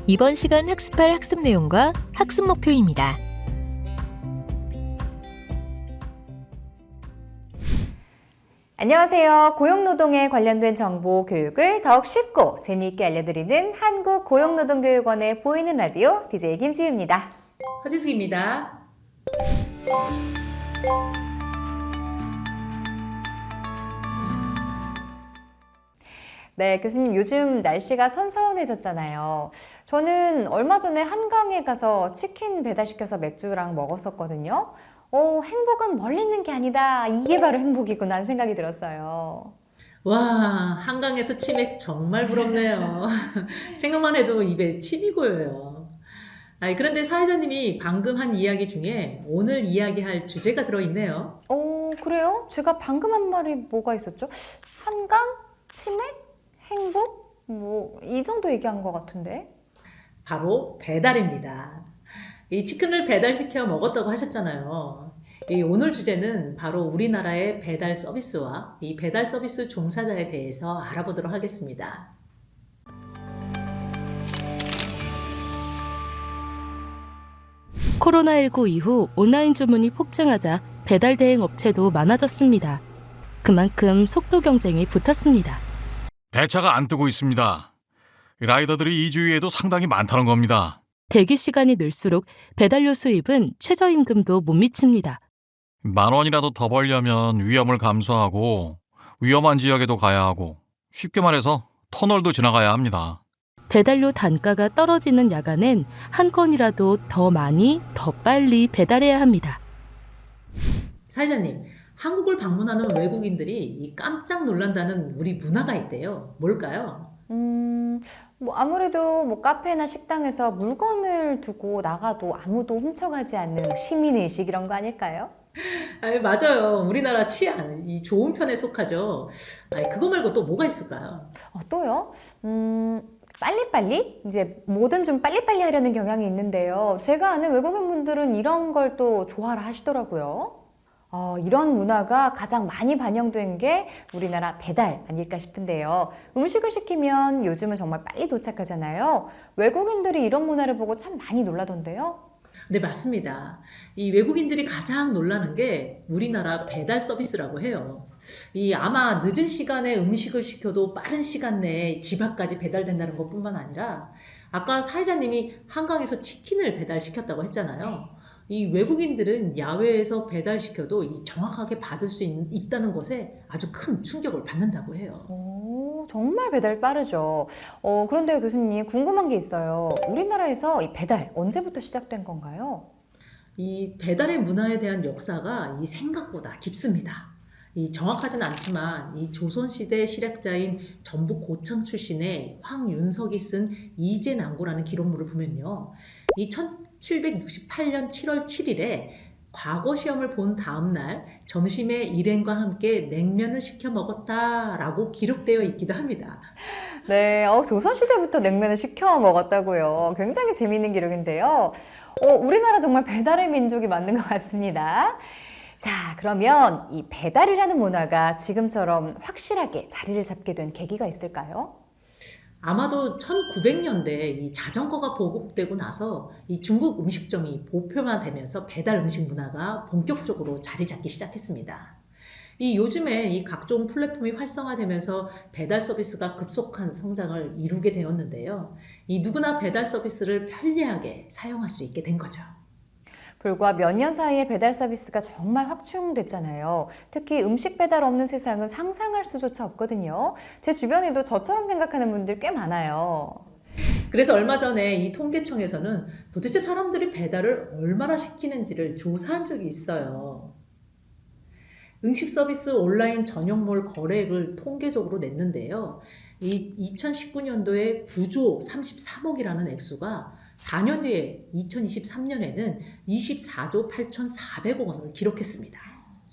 이번 시간 학습할 학습 내용과 학습 목표입니다. 안녕하세요. 고용노동에 관련된 정보 교육을 더욱 쉽고 재미있게 알려드리는 한국고용노동교육원의 보이는 라디오 DJ 김지유입니다. 허지숙입니다. 네, 교수님 요즘 날씨가 선선해졌잖아요. 저는 얼마 전에 한강에 가서 치킨 배달시켜서 맥주랑 먹었었거든요. 행복은 멀리 있는 게 아니다. 이게 바로 행복이구나 하는 생각이 들었어요. 와, 한강에서 치맥 정말 부럽네요. 생각만 해도 입에 침이 고여요. 그런데 사회자님이 방금 한 이야기 중에 오늘 이야기할 주제가 들어있네요. 그래요? 제가 방금 한 말이 뭐가 있었죠? 한강? 치맥? 행복? 이 정도 얘기한 것 같은데? 바로 배달입니다. 이 치킨을 배달시켜 먹었다고 하셨잖아요. 오늘 주제는 바로 우리나라의 배달 서비스와 이 배달 서비스 종사자에 대해서 알아보도록 하겠습니다. 코로나19 이후 온라인 주문이 폭증하자 배달 대행 업체도 많아졌습니다. 그만큼 속도 경쟁이 붙었습니다. 배차가 안 뜨고 있습니다. 라이더들이 이 주위에도 상당히 많다는 겁니다. 대기 시간이 늘수록 배달료 수입은 최저임금도 못 미칩니다. 10,000원이라도 더 벌려면 위험을 감수하고 위험한 지역에도 가야 하고 쉽게 말해서 터널도 지나가야 합니다. 배달료 단가가 떨어지는 야간엔 한 건이라도 더 많이, 더 빨리 배달해야 합니다. 사회자님, 한국을 방문하는 외국인들이 깜짝 놀란다는 우리 문화가 있대요. 뭘까요? 아무래도 카페나 식당에서 물건을 두고 나가도 아무도 훔쳐가지 않는 시민의식 이런 거 아닐까요? 맞아요. 우리나라 치안, 이 좋은 편에 속하죠. 그거 말고 또 뭐가 있을까요? 또요? 빨리빨리? 이제 뭐든 좀 빨리빨리 하려는 경향이 있는데요. 제가 아는 외국인분들은 이런 걸 또 좋아라 하시더라고요. 이런 문화가 가장 많이 반영된 게 우리나라 배달 아닐까 싶은데요. 음식을 시키면 요즘은 정말 빨리 도착하잖아요. 외국인들이 이런 문화를 보고 참 많이 놀라던데요. 네, 맞습니다. 이 외국인들이 가장 놀라는 게 우리나라 배달 서비스라고 해요. 아마 늦은 시간에 음식을 시켜도 빠른 시간 내에 집 앞까지 배달된다는 것뿐만 아니라 아까 사회자님이 한강에서 치킨을 배달시켰다고 했잖아요. 이 외국인들은 야외에서 배달시켜도 정확하게 받을 수 있다는 것에 아주 큰 충격을 받는다고 해요. 정말 배달 빠르죠. 그런데 교수님 궁금한 게 있어요. 우리나라에서 이 배달 언제부터 시작된 건가요? 이 배달의 문화에 대한 역사가 생각보다 깊습니다. 정확하진 않지만 조선시대 실학자인 전북 고창 출신의 황윤석이 쓴 이제난고라는 기록물을 보면요. 1768년 7월 7일에 과거 시험을 본 다음 날 점심에 일행과 함께 냉면을 시켜 먹었다라고 기록되어 있기도 합니다. 네, 조선시대부터 냉면을 시켜 먹었다고요. 굉장히 재미있는 기록인데요. 우리나라 정말 배달의 민족이 맞는 것 같습니다. 자, 그러면 이 배달이라는 문화가 지금처럼 확실하게 자리를 잡게 된 계기가 있을까요? 아마도 1900년대 자전거가 보급되고 나서 중국 음식점이 보편화되면서 배달 음식 문화가 본격적으로 자리 잡기 시작했습니다. 요즘에 각종 플랫폼이 활성화되면서 배달 서비스가 급속한 성장을 이루게 되었는데요. 누구나 배달 서비스를 편리하게 사용할 수 있게 된 거죠. 불과 몇 년 사이에 배달 서비스가 정말 확충됐잖아요. 특히 음식 배달 없는 세상은 상상할 수조차 없거든요. 제 주변에도 저처럼 생각하는 분들 꽤 많아요. 그래서 얼마 전에 통계청에서는 도대체 사람들이 배달을 얼마나 시키는지를 조사한 적이 있어요. 음식 서비스 온라인 전용몰 거래액을 통계적으로 냈는데요. 2019년도에 9조 33억이라는 액수가 4년 뒤에 2023년에는 24조 8,400억 원을 기록했습니다.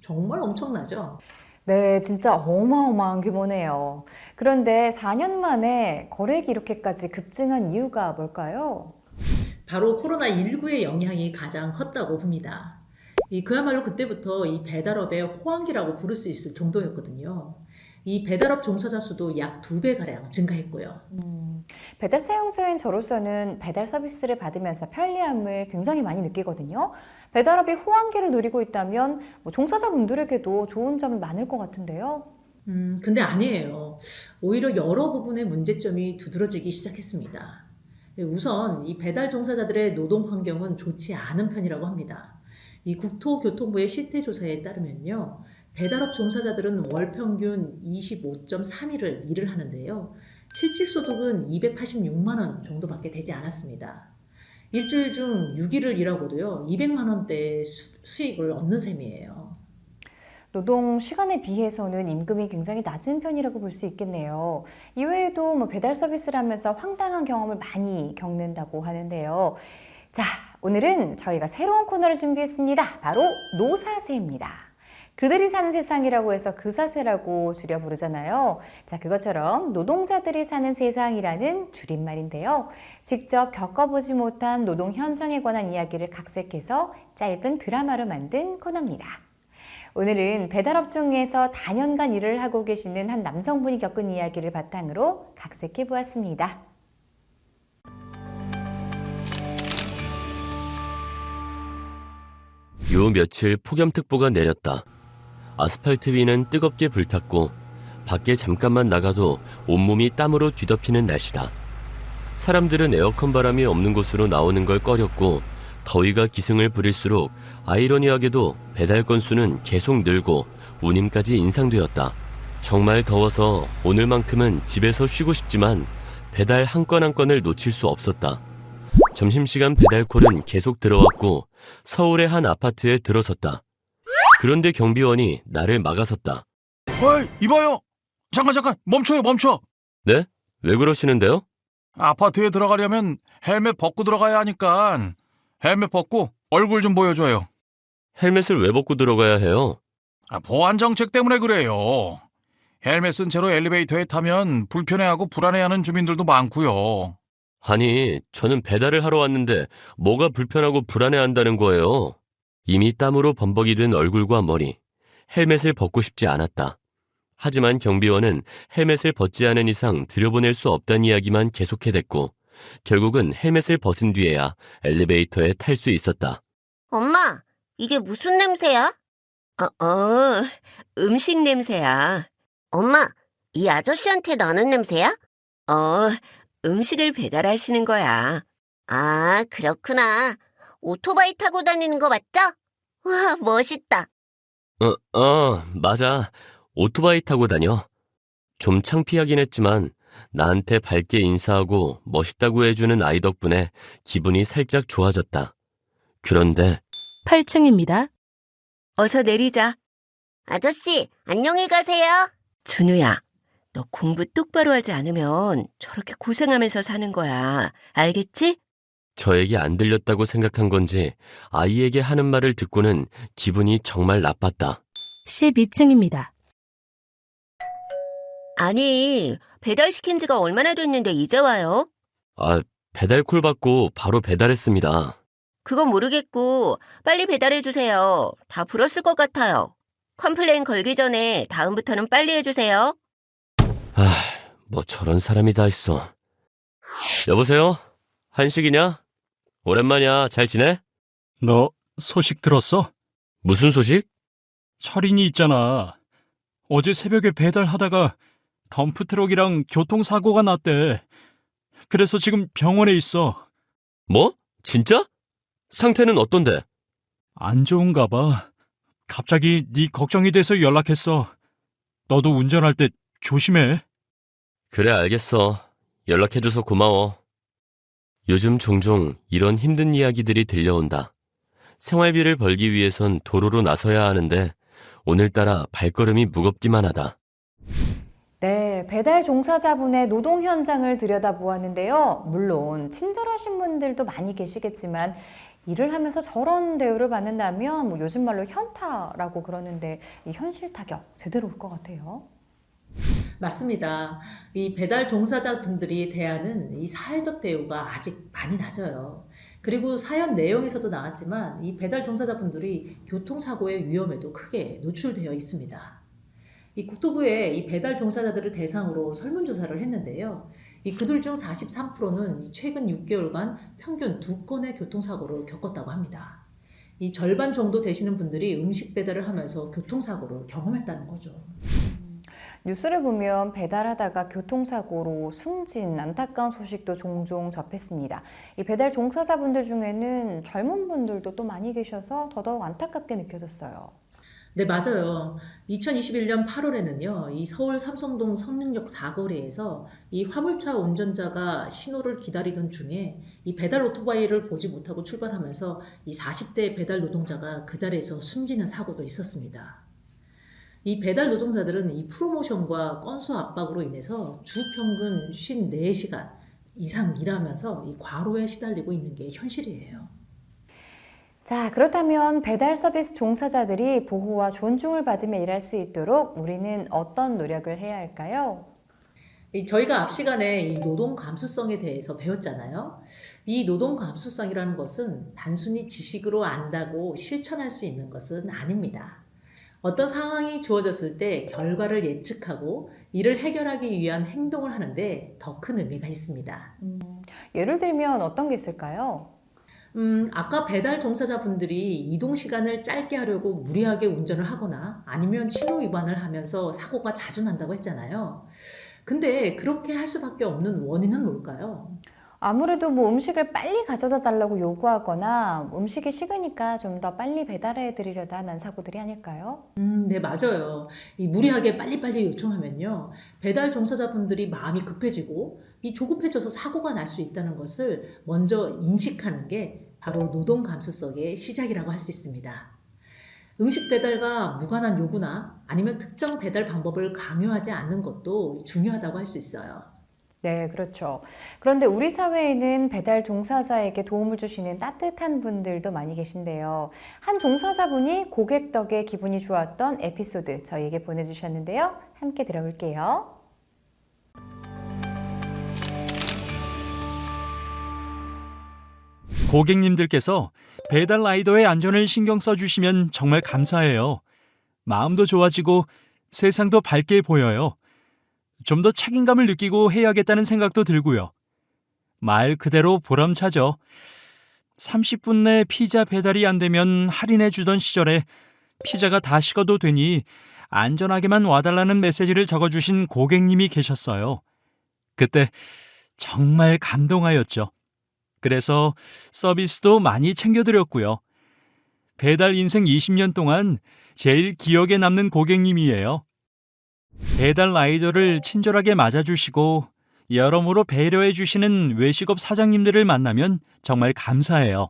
정말 엄청나죠? 네, 진짜 어마어마한 규모네요. 그런데 4년 만에 거래액이 이렇게까지 급증한 이유가 뭘까요? 바로 코로나19의 영향이 가장 컸다고 봅니다. 그야말로 그때부터 배달업의 호황기라고 부를 수 있을 정도였거든요. 이 배달업 종사자 수도 약 2배가량 증가했고요. 배달 사용자인 저로서는 배달 서비스를 받으면서 편리함을 굉장히 많이 느끼거든요. 배달업이 호황기를 누리고 있다면 종사자분들에게도 좋은 점이 많을 것 같은데요. 근데 아니에요. 오히려 여러 부분의 문제점이 두드러지기 시작했습니다. 우선 이 배달 종사자들의 노동 환경은 좋지 않은 편이라고 합니다. 이 국토교통부의 실태조사에 따르면요. 배달업 종사자들은 월 평균 25.3일을 일을 하는데요. 실질 소득은 286만 원 정도밖에 되지 않았습니다. 일주일 중 6일을 일하고도요. 200만 원대 수익을 얻는 셈이에요. 노동 시간에 비해서는 임금이 굉장히 낮은 편이라고 볼 수 있겠네요. 이외에도 배달 서비스를 하면서 황당한 경험을 많이 겪는다고 하는데요. 자, 오늘은 저희가 새로운 코너를 준비했습니다. 바로 노사세입니다. 그들이 사는 세상이라고 해서 그사세라고 줄여 부르잖아요. 자, 그것처럼 노동자들이 사는 세상이라는 줄임말인데요. 직접 겪어보지 못한 노동 현장에 관한 이야기를 각색해서 짧은 드라마로 만든 코너입니다. 오늘은 배달업종에서 다년간 일을 하고 계시는 한 남성분이 겪은 이야기를 바탕으로 각색해 보았습니다. 요 며칠 폭염특보가 내렸다. 아스팔트 위는 뜨겁게 불탔고 밖에 잠깐만 나가도 온몸이 땀으로 뒤덮이는 날씨다. 사람들은 에어컨 바람이 없는 곳으로 나오는 걸 꺼렸고 더위가 기승을 부릴수록 아이러니하게도 배달 건수는 계속 늘고 운임까지 인상되었다. 정말 더워서 오늘만큼은 집에서 쉬고 싶지만 배달 한 건 한 건을 놓칠 수 없었다. 점심시간 배달콜은 계속 들어왔고 서울의 한 아파트에 들어섰다. 그런데 경비원이 나를 막아섰다. 어이, 이봐요. 잠깐, 멈춰. 네? 왜 그러시는데요? 아파트에 들어가려면 헬멧 벗고 들어가야 하니까 헬멧 벗고 얼굴 좀 보여줘요. 헬멧을 왜 벗고 들어가야 해요? 보안 정책 때문에 그래요. 헬멧 쓴 채로 엘리베이터에 타면 불편해하고 불안해하는 주민들도 많고요. 아니, 저는 배달을 하러 왔는데 뭐가 불편하고 불안해한다는 거예요. 이미 땀으로 범벅이 된 얼굴과 머리, 헬멧을 벗고 싶지 않았다. 하지만 경비원은 헬멧을 벗지 않은 이상 들여보낼 수 없다는 이야기만 계속해댔고 결국은 헬멧을 벗은 뒤에야 엘리베이터에 탈 수 있었다. 엄마, 이게 무슨 냄새야? 음식 냄새야. 엄마, 이 아저씨한테 나는 냄새야? 음식을 배달하시는 거야. 아, 그렇구나. 오토바이 타고 다니는 거 맞죠? 와, 멋있다. 맞아. 오토바이 타고 다녀. 좀 창피하긴 했지만 나한테 밝게 인사하고 멋있다고 해주는 아이 덕분에 기분이 살짝 좋아졌다. 그런데 8층입니다. 어서 내리자. 아저씨, 안녕히 가세요. 준우야, 너 공부 똑바로 하지 않으면 저렇게 고생하면서 사는 거야. 알겠지? 저에게 안 들렸다고 생각한 건지 아이에게 하는 말을 듣고는 기분이 정말 나빴다. 12층입니다. 아니, 배달시킨 지가 얼마나 됐는데 이제 와요? 배달콜 받고 바로 배달했습니다. 그건 모르겠고 빨리 배달해주세요. 다 불었을 것 같아요. 컴플레인 걸기 전에 다음부터는 빨리 해주세요. 뭐 저런 사람이 다 있어. 여보세요? 한식이냐? 오랜만이야. 잘 지내? 너 소식 들었어? 무슨 소식? 철인이 있잖아. 어제 새벽에 배달하다가 덤프트럭이랑 교통사고가 났대. 그래서 지금 병원에 있어. 뭐? 진짜? 상태는 어떤데? 안 좋은가 봐. 갑자기 네 걱정이 돼서 연락했어. 너도 운전할 때 조심해. 그래, 알겠어. 연락해줘서 고마워. 요즘 종종 이런 힘든 이야기들이 들려온다. 생활비를 벌기 위해선 도로로 나서야 하는데 오늘따라 발걸음이 무겁기만 하다. 네, 배달 종사자분의 노동 현장을 들여다보았는데요. 물론 친절하신 분들도 많이 계시겠지만 일을 하면서 저런 대우를 받는다면 요즘 말로 현타라고 그러는데 이 현실 타격 제대로 올 것 같아요. 맞습니다. 이 배달 종사자분들이 대하는 이 사회적 대우가 아직 많이 낮아요. 그리고 사연 내용에서도 나왔지만 이 배달 종사자분들이 교통사고의 위험에도 크게 노출되어 있습니다. 이 국토부에 이 배달 종사자들을 대상으로 설문조사를 했는데요. 이 그들 중 43%는 최근 6개월간 평균 2건의 교통사고를 겪었다고 합니다. 이 절반 정도 되시는 분들이 음식 배달을 하면서 교통사고를 경험했다는 거죠. 뉴스를 보면 배달하다가 교통사고로 숨진 안타까운 소식도 종종 접했습니다. 이 배달 종사자분들 중에는 젊은 분들도 또 많이 계셔서 더더욱 안타깝게 느껴졌어요. 네, 맞아요. 2021년 8월에는요, 이 서울 삼성동 성능역 사거리에서 이 화물차 운전자가 신호를 기다리던 중에 이 배달 오토바이를 보지 못하고 출발하면서 이 40대 배달 노동자가 그 자리에서 숨지는 사고도 있었습니다. 이 배달 노동자들은 이 프로모션과 건수 압박으로 인해서 주 평균 54시간 이상 일하면서 이 과로에 시달리고 있는 게 현실이에요. 자, 그렇다면 배달 서비스 종사자들이 보호와 존중을 받으며 일할 수 있도록 우리는 어떤 노력을 해야 할까요? 저희가 앞 시간에 이 노동 감수성에 대해서 배웠잖아요. 이 노동 감수성이라는 것은 단순히 지식으로 안다고 실천할 수 있는 것은 아닙니다. 어떤 상황이 주어졌을 때 결과를 예측하고 이를 해결하기 위한 행동을 하는데 더 큰 의미가 있습니다. 예를 들면 어떤 게 있을까요? 아까 배달 종사자분들이 이동 시간을 짧게 하려고 무리하게 운전을 하거나 아니면 신호 위반을 하면서 사고가 자주 난다고 했잖아요. 근데 그렇게 할 수밖에 없는 원인은 뭘까요? 아무래도 음식을 빨리 가져다 달라고 요구하거나 음식이 식으니까 좀 더 빨리 배달해 드리려다 난 사고들이 아닐까요? 네, 맞아요. 이 무리하게 빨리빨리 요청하면요. 배달 종사자분들이 마음이 급해지고 이 조급해져서 사고가 날 수 있다는 것을 먼저 인식하는 게 바로 노동 감수성의 시작이라고 할 수 있습니다. 음식 배달과 무관한 요구나 아니면 특정 배달 방법을 강요하지 않는 것도 중요하다고 할 수 있어요. 네, 그렇죠. 그런데 우리 사회에는 배달 종사자에게 도움을 주시는 따뜻한 분들도 많이 계신데요. 한 종사자분이 고객 덕에 기분이 좋았던 에피소드 저희에게 보내주셨는데요. 함께 들어볼게요. 고객님들께서 배달 라이더의 안전을 신경 써주시면 정말 감사해요. 마음도 좋아지고 세상도 밝게 보여요. 좀 더 책임감을 느끼고 해야겠다는 생각도 들고요. 말 그대로 보람차죠. 30분 내 피자 배달이 안 되면 할인해 주던 시절에 피자가 다 식어도 되니 안전하게만 와달라는 메시지를 적어주신 고객님이 계셨어요. 그때 정말 감동하였죠. 그래서 서비스도 많이 챙겨드렸고요. 배달 인생 20년 동안 제일 기억에 남는 고객님이에요. 배달 라이더를 친절하게 맞아주시고 여러모로 배려해주시는 외식업 사장님들을 만나면 정말 감사해요.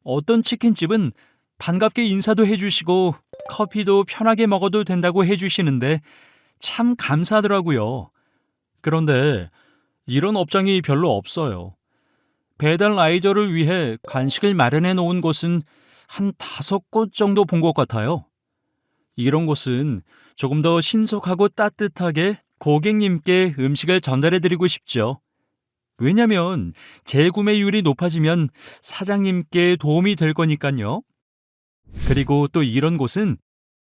어떤 치킨집은 반갑게 인사도 해주시고 커피도 편하게 먹어도 된다고 해주시는데 참 감사하더라고요. 그런데 이런 업장이 별로 없어요. 배달 라이더를 위해 간식을 마련해 놓은 곳은 한 5곳 정도 본 것 같아요. 이런 곳은 조금 더 신속하고 따뜻하게 고객님께 음식을 전달해 드리고 싶죠. 왜냐면 재구매율이 높아지면 사장님께 도움이 될 거니까요. 그리고 또 이런 곳은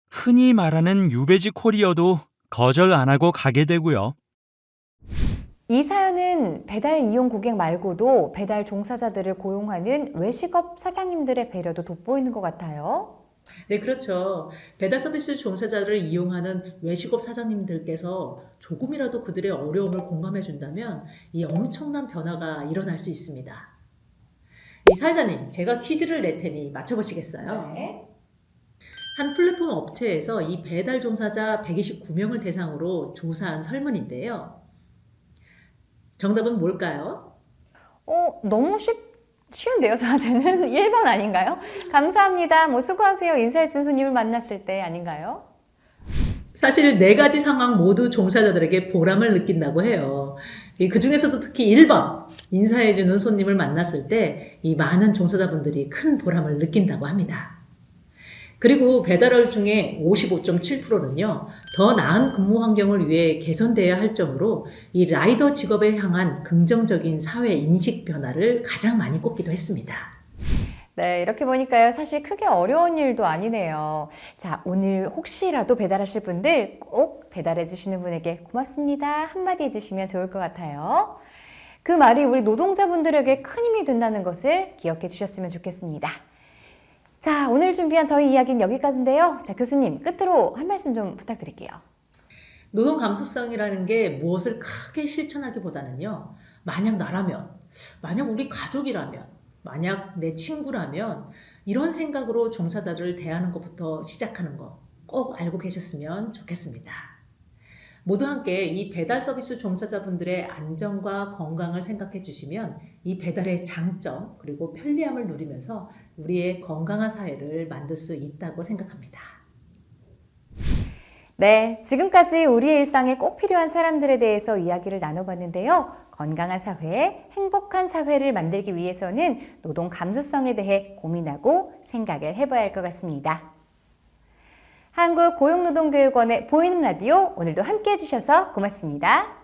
흔히 말하는 유배지 코리어도 거절 안 하고 가게 되고요. 이 사연은 배달 이용 고객 말고도 배달 종사자들을 고용하는 외식업 사장님들의 배려도 돋보이는 것 같아요. 네, 그렇죠. 배달 서비스 종사자를 이용하는 외식업 사장님들께서 조금이라도 그들의 어려움을 공감해 준다면 이 엄청난 변화가 일어날 수 있습니다. 이 사회자님, 제가 퀴즈를 낼 테니 맞춰보시겠어요? 네. 한 플랫폼 업체에서 이 배달 종사자 129명을 대상으로 조사한 설문인데요. 정답은 뭘까요? 너무 쉬운데요, 저한테는? 1번 아닌가요? 감사합니다. 수고하세요. 인사해준 손님을 만났을 때 아닌가요? 사실 4가지 상황 모두 종사자들에게 보람을 느낀다고 해요. 그 중에서도 특히 1번, 인사해주는 손님을 만났을 때 이 많은 종사자분들이 큰 보람을 느낀다고 합니다. 그리고 배달월 중에 55.7%는요, 더 나은 근무 환경을 위해 개선돼야 할 점으로 이 라이더 직업에 향한 긍정적인 사회 인식 변화를 가장 많이 꼽기도 했습니다. 네, 이렇게 보니까요. 사실 크게 어려운 일도 아니네요. 자, 오늘 혹시라도 배달하실 분들 꼭 배달해 주시는 분에게 고맙습니다 한마디 해주시면 좋을 것 같아요. 그 말이 우리 노동자분들에게 큰 힘이 된다는 것을 기억해 주셨으면 좋겠습니다. 자, 오늘 준비한 저희 이야기는 여기까지인데요. 자, 교수님, 끝으로 한 말씀 좀 부탁드릴게요. 노동 감수성이라는 게 무엇을 크게 실천하기보다는요. 만약 나라면, 만약 우리 가족이라면, 만약 내 친구라면 이런 생각으로 종사자를 대하는 것부터 시작하는 거 꼭 알고 계셨으면 좋겠습니다. 모두 함께 이 배달 서비스 종사자분들의 안전과 건강을 생각해 주시면 이 배달의 장점 그리고 편리함을 누리면서 우리의 건강한 사회를 만들 수 있다고 생각합니다. 네, 지금까지 우리의 일상에 꼭 필요한 사람들에 대해서 이야기를 나눠봤는데요. 건강한 사회, 행복한 사회를 만들기 위해서는 노동 감수성에 대해 고민하고 생각을 해봐야 할 것 같습니다. 한국고용노동교육원의 보이는 라디오, 오늘도 함께 해주셔서 고맙습니다.